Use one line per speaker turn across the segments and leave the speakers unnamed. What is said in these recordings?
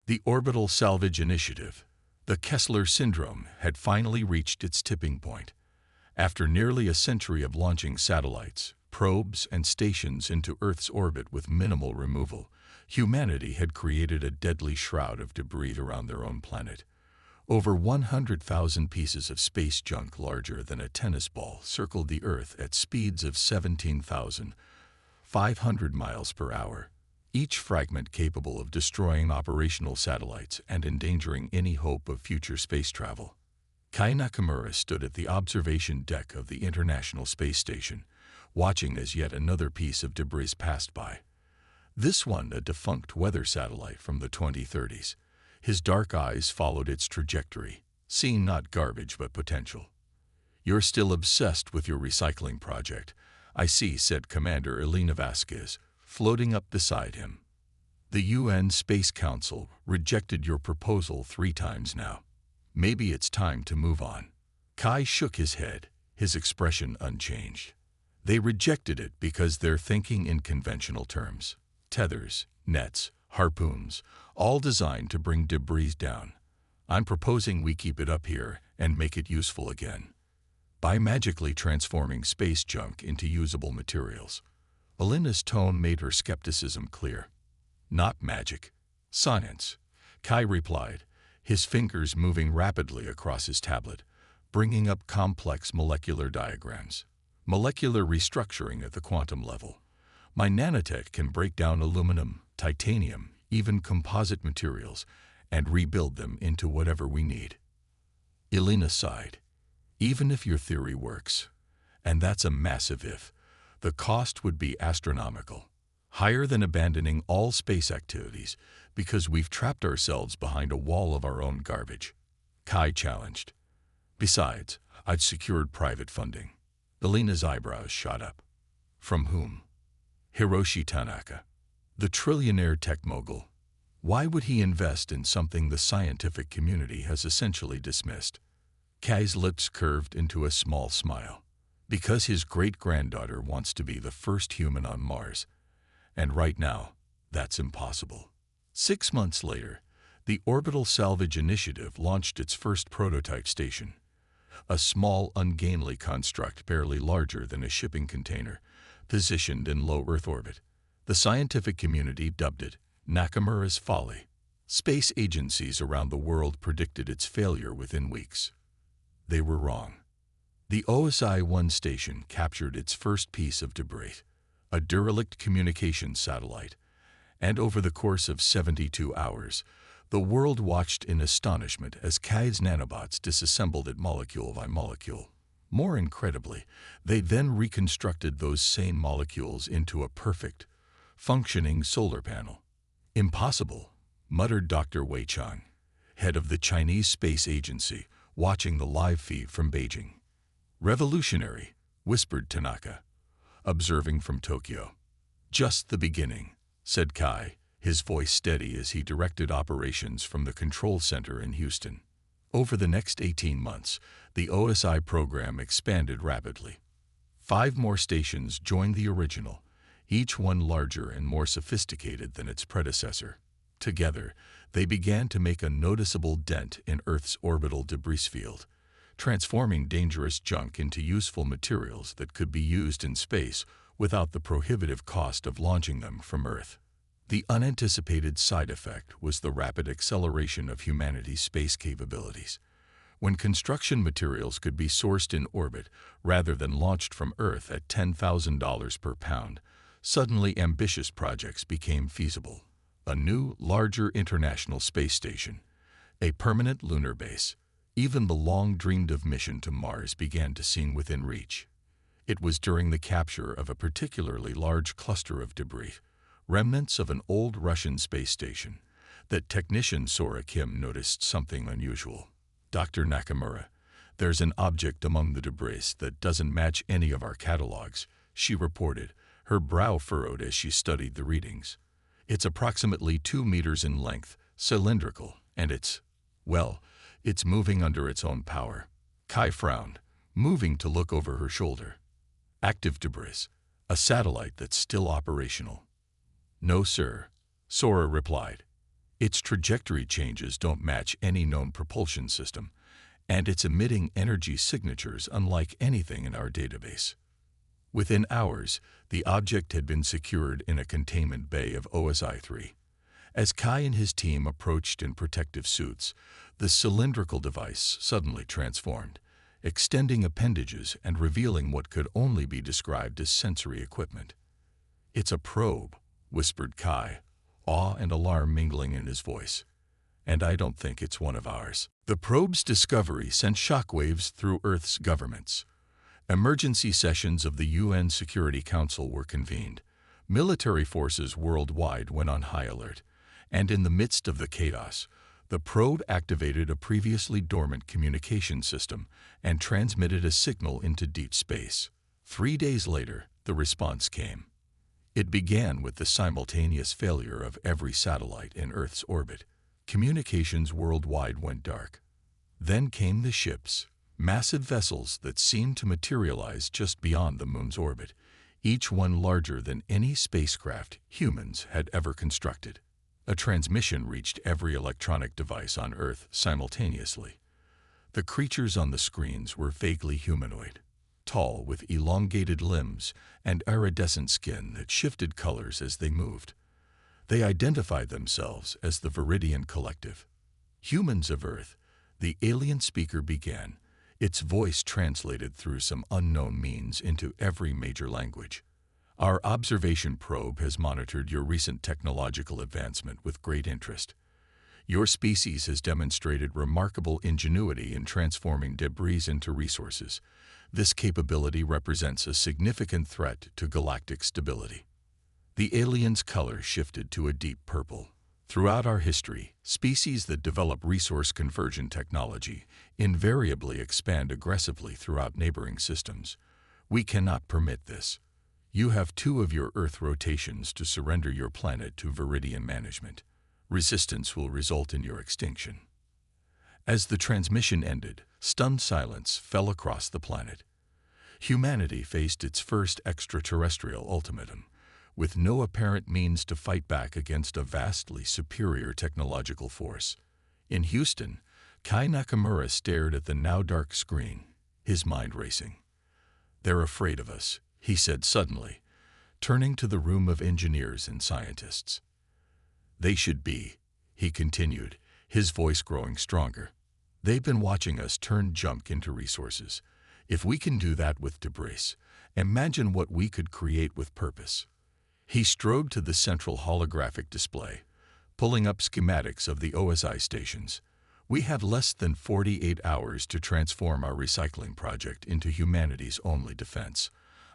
The Orbital Salvage Initiative, the Kessler Syndrome, had finally reached its tipping point. After nearly a century of launching satellites, probes, and stations into Earth's orbit with minimal removal, humanity had created a deadly shroud of debris around their own planet. Over 100,000 pieces of space junk larger than a tennis ball circled the Earth at speeds of 17,500 miles per hour, each fragment capable of destroying operational satellites and endangering any hope of future space travel. Kai Nakamura stood at the observation deck of the International Space Station, watching as yet another piece of debris passed by. This one a defunct weather satellite from the 2030s. His dark eyes followed its trajectory, seeing not garbage but potential. "You're still obsessed with your recycling project, I see," said Commander Elena Vasquez, floating up beside him. "The UN Space Council rejected your proposal 3 times now. Maybe it's time to move on." Kai shook his head, his expression unchanged. "They rejected it because they're thinking in conventional terms. Tethers, nets, harpoons, all designed to bring debris down. I'm proposing we keep it up here and make it useful again, by magically transforming space junk into usable materials." Elena's tone made her skepticism clear. "Not magic. Science," Kai replied, his fingers moving rapidly across his tablet, bringing up complex molecular diagrams. "Molecular restructuring at the quantum level. My nanotech can break down aluminum, titanium, even composite materials, and rebuild them into whatever we need." Elena sighed. "Even if your theory works, and that's a massive if, the cost would be astronomical, higher than abandoning all space activities because we've trapped ourselves behind a wall of our own garbage," Kai challenged. "Besides, I've secured private funding." Elena's eyebrows shot up. "From whom?" "Hiroshi Tanaka, the trillionaire tech mogul. Why would he invest in something the scientific community has essentially dismissed?" Kai's lips curved into a small smile. "Because his great-granddaughter wants to be the first human on Mars. And right now, that's impossible." 6 months later, the Orbital Salvage Initiative launched its first prototype station. A small, ungainly construct barely larger than a shipping container, positioned in low Earth orbit. The scientific community dubbed it Nakamura's Folly. Space agencies around the world predicted its failure within weeks. They were wrong. The OSI-1 station captured its first piece of debris, a derelict communications satellite, and over the course of 72 hours, the world watched in astonishment as Kai's nanobots disassembled it molecule by molecule. More incredibly, they then reconstructed those same molecules into a perfect, functioning solar panel. "Impossible," muttered Dr. Wei Chang, head of the Chinese Space Agency, watching the live feed from Beijing. "Revolutionary," whispered Tanaka, observing from Tokyo. "Just the beginning," said Kai, his voice steady as he directed operations from the control center in Houston. Over the next 18 months, the OSI program expanded rapidly. 5 more stations joined the original, each one larger and more sophisticated than its predecessor. Together, they began to make a noticeable dent in Earth's orbital debris field, transforming dangerous junk into useful materials that could be used in space without the prohibitive cost of launching them from Earth. The unanticipated side effect was the rapid acceleration of humanity's space capabilities. When construction materials could be sourced in orbit rather than launched from Earth at $10,000 per pound, suddenly ambitious projects became feasible. A new, larger international space station, a permanent lunar base, even the long-dreamed-of mission to Mars began to seem within reach. It was during the capture of a particularly large cluster of debris, remnants of an old Russian space station, that technician Sora Kim noticed something unusual. "Dr. Nakamura, there's an object among the debris that doesn't match any of our catalogs," she reported, her brow furrowed as she studied the readings. "It's approximately 2 meters in length, cylindrical, and it's moving under its own power." Kai frowned, moving to look over her shoulder. "Active debris, a satellite that's still operational." "No, sir," Sora replied. Its trajectory changes don't match any known propulsion system, and it's emitting energy signatures unlike anything in our database. Within hours, the object had been secured in a containment bay of OSI-3. As Kai and his team approached in protective suits, the cylindrical device suddenly transformed, extending appendages and revealing what could only be described as sensory equipment. "It's a probe," whispered Kai, awe and alarm mingling in his voice. "And I don't think it's one of ours." The probe's discovery sent shockwaves through Earth's governments. Emergency sessions of the UN Security Council were convened. Military forces worldwide went on high alert, and in the midst of the chaos, the probe activated a previously dormant communication system and transmitted a signal into deep space. 3 days later, the response came. It began with the simultaneous failure of every satellite in Earth's orbit. Communications worldwide went dark. Then came the ships, massive vessels that seemed to materialize just beyond the moon's orbit, each one larger than any spacecraft humans had ever constructed. A transmission reached every electronic device on Earth simultaneously. The creatures on the screens were vaguely humanoid, tall with elongated limbs and iridescent skin that shifted colors as they moved. They identified themselves as the Viridian Collective. "Humans of Earth," the alien speaker began, its voice translated through some unknown means into every major language. "Our observation probe has monitored your recent technological advancement with great interest. Your species has demonstrated remarkable ingenuity in transforming debris into resources. This capability represents a significant threat to galactic stability." The alien's color shifted to a deep purple. "Throughout our history, species that develop resource conversion technology invariably expand aggressively throughout neighboring systems. We cannot permit this. You have 2 of your Earth rotations to surrender your planet to Viridian management. Resistance will result in your extinction." As the transmission ended, stunned silence fell across the planet. Humanity faced its first extraterrestrial ultimatum, with no apparent means to fight back against a vastly superior technological force. In Houston, Kai Nakamura stared at the now-dark screen, his mind racing. "They're afraid of us," he said suddenly, turning to the room of engineers and scientists. "They should be," he continued, his voice growing stronger. "They've been watching us turn junk into resources. If we can do that with debris, imagine what we could create with purpose." He strode to the central holographic display, pulling up schematics of the OSI stations. "We have less than 48 hours to transform our recycling project into humanity's only defense.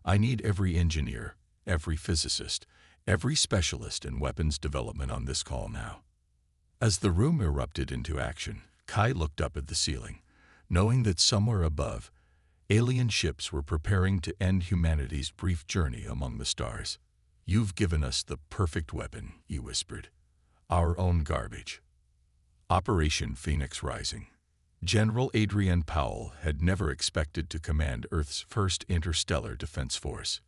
I need every engineer, every physicist, every specialist in weapons development on this call now." As the room erupted into action, Kai looked up at the ceiling, knowing that somewhere above, alien ships were preparing to end humanity's brief journey among the stars. "You've given us the perfect weapon," he whispered. "Our own garbage." Operation Phoenix Rising. General Adrienne Powell had never expected to command Earth's first interstellar defense force.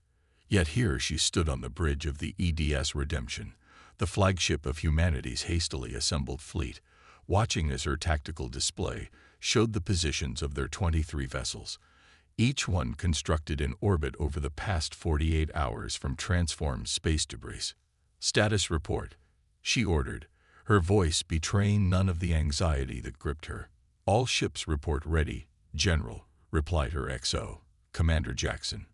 Yet here she stood on the bridge of the EDS Redemption, the flagship of humanity's hastily assembled fleet, watching as her tactical display showed the positions of their 23 vessels, each one constructed in orbit over the past 48 hours from transformed space debris. "Status report," she ordered, her voice betraying none of the anxiety that gripped her. "All ships report ready, General," replied her XO, Commander Jackson.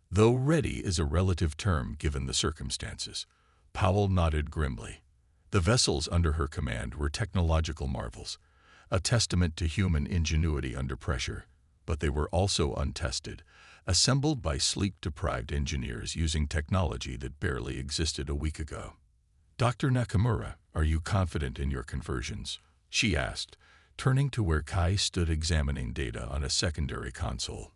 Though ready is a relative term given the circumstances, Powell nodded grimly. The vessels under her command were technological marvels, a testament to human ingenuity under pressure, but they were also untested, assembled by sleep-deprived engineers using technology that barely existed a week ago. "Dr. Nakamura, are you confident in your conversions?" she asked, turning to where Kai stood examining data on a secondary console.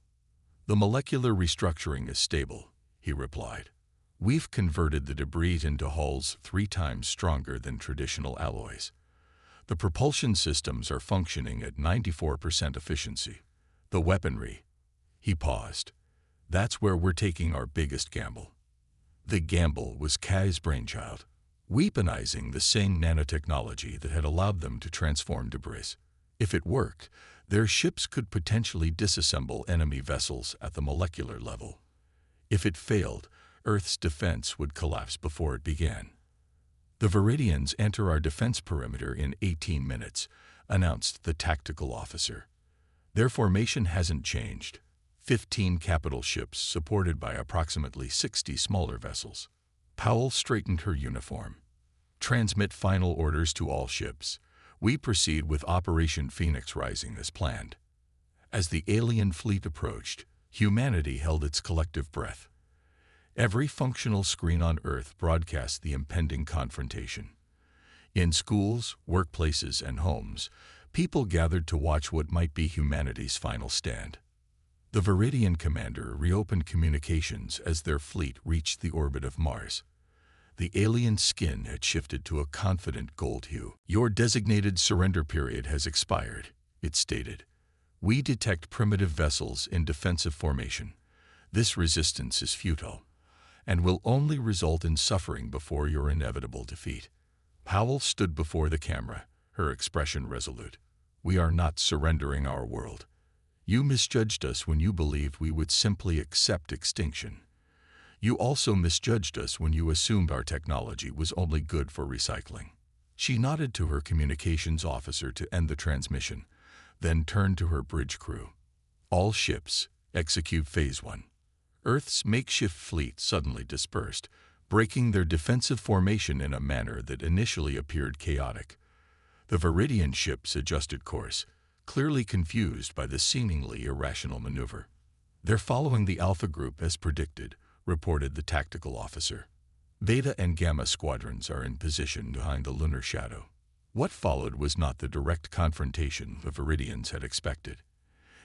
"The molecular restructuring is stable," he replied. "We've converted the debris into hulls 3 times stronger than traditional alloys. The propulsion systems are functioning at 94% efficiency. The weaponry," he paused, "that's where we're taking our biggest gamble." The gamble was Kai's brainchild. weaponizing the same nanotechnology that had allowed them to transform debris. If it worked, their ships could potentially disassemble enemy vessels at the molecular level. If it failed, Earth's defense would collapse before it began. "The Viridians enter our defense perimeter in 18 minutes, announced the tactical officer. Their formation hasn't changed. 15 capital ships supported by approximately 60 smaller vessels. Powell straightened her uniform. "Transmit final orders to all ships. We proceed with Operation Phoenix Rising as planned." As the alien fleet approached, humanity held its collective breath. Every functional screen on Earth broadcast the impending confrontation. In schools, workplaces, and homes, people gathered to watch what might be humanity's final stand. The Viridian commander reopened communications as their fleet reached the orbit of Mars. The alien skin had shifted to a confident gold hue. "Your designated surrender period has expired," it stated. "We detect primitive vessels in defensive formation. This resistance is futile and will only result in suffering before your inevitable defeat." Powell stood before the camera, her expression resolute. "We are not surrendering our world. You misjudged us when you believed we would simply accept extinction. You also misjudged us when you assumed our technology was only good for recycling." She nodded to her communications officer to end the transmission, then turned to her bridge crew. "All ships, execute Phase 1. Earth's makeshift fleet suddenly dispersed, breaking their defensive formation in a manner that initially appeared chaotic. The Viridian ships adjusted course, clearly confused by the seemingly irrational maneuver. "They're following the Alpha Group as predicted," reported the tactical officer. "Beta and Gamma squadrons are in position behind the lunar shadow." What followed was not the direct confrontation the Viridians had expected.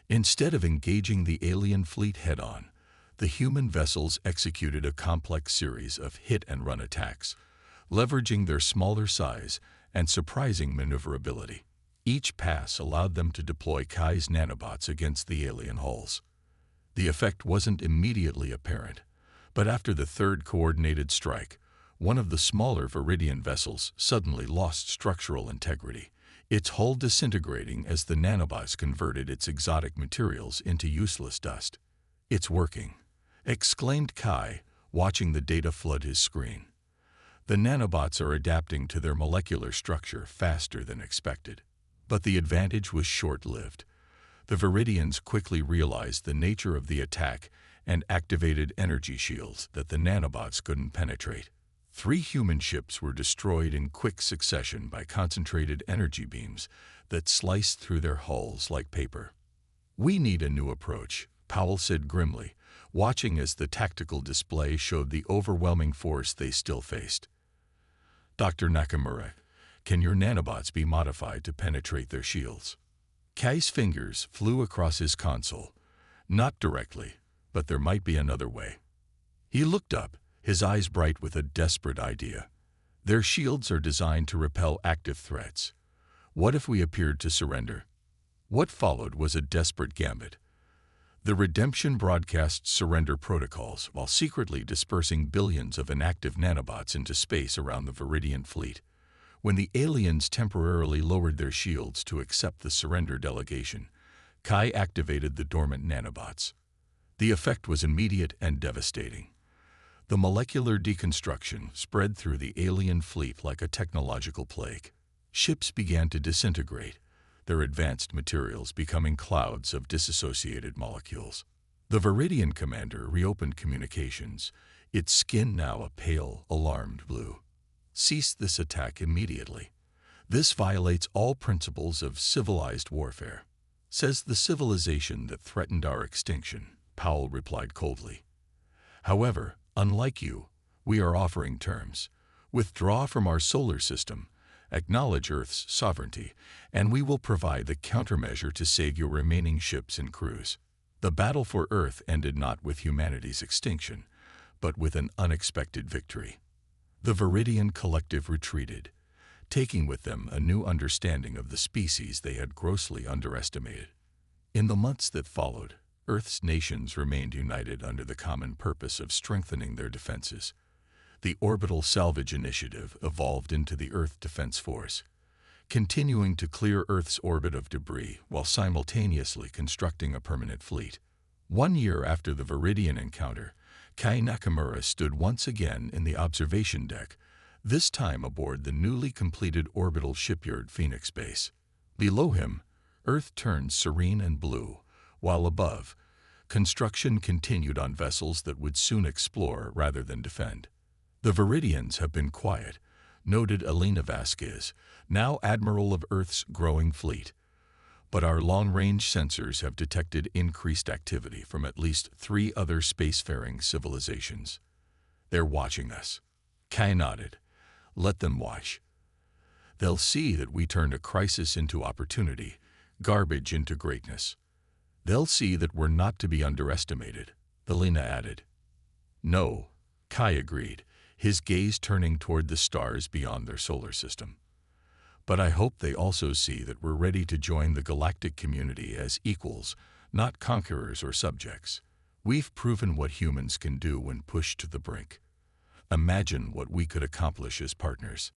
Instead of engaging the alien fleet head-on, the human vessels executed a complex series of hit-and-run attacks, leveraging their smaller size and surprising maneuverability. Each pass allowed them to deploy Kai's nanobots against the alien hulls. The effect wasn't immediately apparent, but after the third coordinated strike, one of the smaller Viridian vessels suddenly lost structural integrity, its hull disintegrating as the nanobots converted its exotic materials into useless dust. "It's working," exclaimed Kai, watching the data flood his screen. "The nanobots are adapting to their molecular structure faster than expected." But the advantage was short-lived. The Viridians quickly realized the nature of the attack and activated energy shields that the nanobots couldn't penetrate. 3 human ships were destroyed in quick succession by concentrated energy beams that sliced through their hulls like paper. "We need a new approach," Powell said grimly, watching as the tactical display showed the overwhelming force they still faced. "Dr. Nakamura, can your nanobots be modified to penetrate their shields?" Kai's fingers flew across his console. "Not directly, but there might be another way." He looked up, his eyes bright with a desperate idea. "Their shields are designed to repel active threats. What if we appeared to surrender?" What followed was a desperate gambit. The Redemption broadcast surrender protocols while secretly dispersing billions of inactive nanobots into space around the Viridian fleet. When the aliens temporarily lowered their shields to accept the surrender delegation, Kai activated the dormant nanobots. The effect was immediate and devastating. The molecular deconstruction spread through the alien fleet like a technological plague. Ships began to disintegrate, their advanced materials becoming clouds of disassociated molecules. The Viridian commander reopened communications, its skin now a pale, alarmed blue. "Cease this attack immediately. This violates all principles of civilized warfare," says the civilization that threatened our extinction, Powell replied coldly. "However, unlike you, we are offering terms. Withdraw from our solar system, acknowledge Earth's sovereignty, and we will provide the countermeasure to save your remaining ships and crews." The battle for Earth ended not with humanity's extinction, but with an unexpected victory. The Viridian collective retreated, taking with them a new understanding of the species they had grossly underestimated. In the months that followed, Earth's nations remained united under the common purpose of strengthening their defenses. The Orbital Salvage Initiative evolved into the Earth Defense Force, continuing to clear Earth's orbit of debris while simultaneously constructing a permanent fleet. 1 year after the Viridian encounter, Kai Nakamura stood once again in the observation deck, this time aboard the newly completed orbital shipyard Phoenix Base. Below him, Earth turned serene and blue, while above, construction continued on vessels that would soon explore rather than defend. The Viridians have been quiet, noted Elena Vasquez, now Admiral of Earth's growing fleet. But our long-range sensors have detected increased activity from at least 3 other spacefaring civilizations. They're watching us. Kai nodded. Let them watch. They'll see that we turned a crisis into opportunity, garbage into greatness. They'll see that we're not to be underestimated, Elena added. No, Kai agreed, his gaze turning toward the stars beyond their solar system. But I hope they also see that we're ready to join the galactic community as equals, not conquerors or subjects. We've proven what humans can do when pushed to the brink. Imagine what we could accomplish as partners.